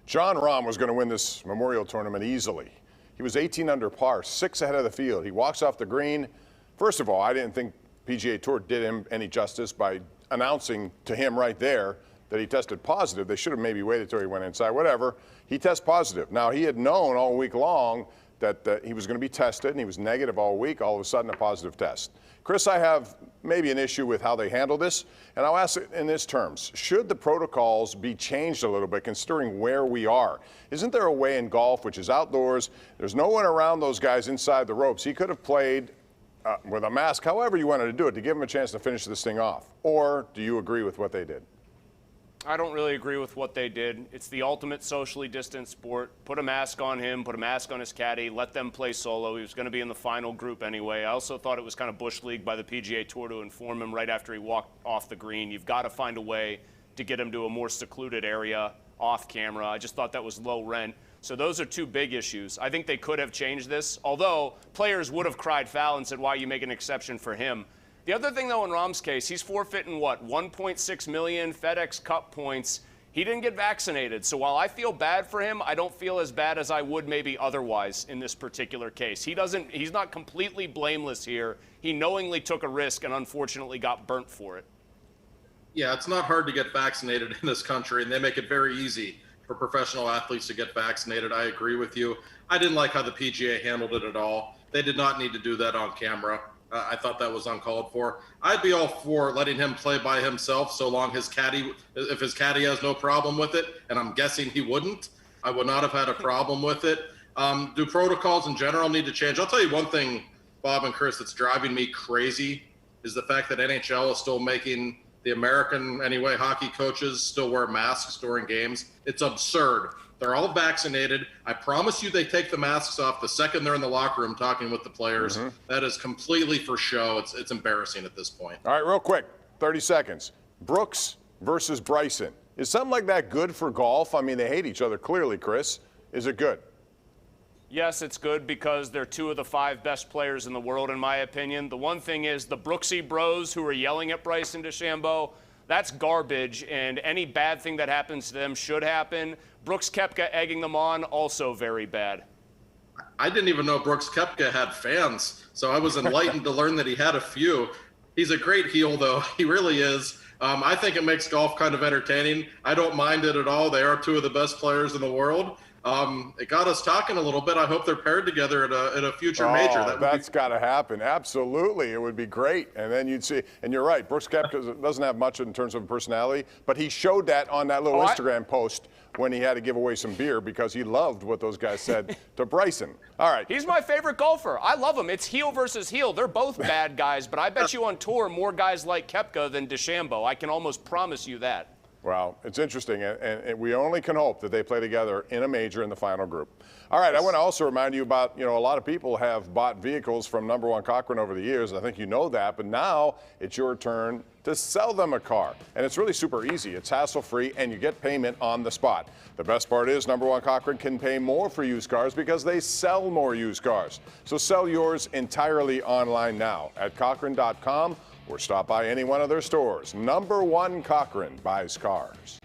Jon Rahm was going to win this Memorial Tournament easily. He was 18 under par, 6 ahead of the field. He walks off the green. First of all, I didn't think PGA Tour did him any justice by announcing to him right there that he tested positive. They should have maybe waited till he went inside, whatever. He tests positive. Now, he had known all week long that he was going to be tested, and he was negative all week. All of a sudden, a positive test. Chris, I have maybe an issue with how they handle this, and I'll ask it in this terms. Should the protocols be changed a little bit considering where we are? Isn't there a way in golf, which is outdoors, there's no one around those guys inside the ropes? He could have played with a mask, however you wanted to do it, to give him a chance to finish this thing off. Or do you agree with what they did? I don't really agree with what they did. It's the ultimate socially distanced sport. Put a mask on him, put a mask on his caddy, let them play solo. He was going to be in the final group anyway. I also thought it was kind of bush league by the PGA Tour to inform him right after he walked off the green. You've got to find a way to get him to a more secluded area off camera. I just thought that was low rent. So those are two big issues. I think they could have changed this, although players would have cried foul and said, why you make an exception for him? The other thing, though, in Rahm's case, he's forfeiting, what, 1.6 million FedEx Cup points. He didn't get vaccinated. So while I feel bad for him, I don't feel as bad as I would maybe otherwise in this particular case. He's not completely blameless here. He knowingly took a risk and unfortunately got burnt for it. Yeah, it's not hard to get vaccinated in this country, and they make it very easy for professional athletes to get vaccinated. I agree with you. I didn't like how the PGA handled it at all. They did not need to do that on camera. I thought that was uncalled for. I'd be all for letting him play by himself so long if his caddy has no problem with it, and I'm guessing he wouldn't, I would not have had a problem with it. Do protocols in general need to change? I'll tell you one thing, Bob and Chris, that's driving me crazy is the fact that NHL is still making the American, anyway, hockey coaches still wear masks during games. It's absurd. They're all vaccinated. I promise you they take the masks off the second they're in the locker room talking with the players. That is completely for show. It's embarrassing at this point. All right, real quick, 30 seconds. Brooks versus Bryson. Is something like that good for golf? I mean, they hate each other clearly, Chris. Is it good? Yes, it's good because they're two of the 5 best players in the world, in my opinion. The one thing is the Brooksy bros who are yelling at Bryson DeChambeau, that's garbage, and any bad thing that happens to them should happen. Brooks Koepka egging them on, also very bad. I didn't even know Brooks Koepka had fans, so I was enlightened to learn that he had a few. He's a great heel, though. He really is. I think it makes golf kind of entertaining. I don't mind it at all. They are two of the best players in the world. It got us talking a little bit. I hope they're paired together at a future major. That's got to happen. Absolutely. It would be great. And then you'd see, and you're right, Brooks Koepka doesn't have much in terms of personality, but he showed that on that little Instagram post when he had to give away some beer because he loved what those guys said to Bryson. All right. He's my favorite golfer. I love him. It's heel versus heel. They're both bad guys, but I bet you on tour more guys like Koepka than DeChambeau. I can almost promise you that. Well, it's interesting, and we only can hope that they play together in a major in the final group. All right, I want to also remind you about, a lot of people have bought vehicles from Number One Cochran over the years. I think you know that, but now it's your turn to sell them a car. And it's really super easy. It's hassle-free, and you get payment on the spot. The best part is Number One Cochran can pay more for used cars because they sell more used cars. So sell yours entirely online now at Cochran.com or stop by any one of their stores. Number One Cochran buys cars.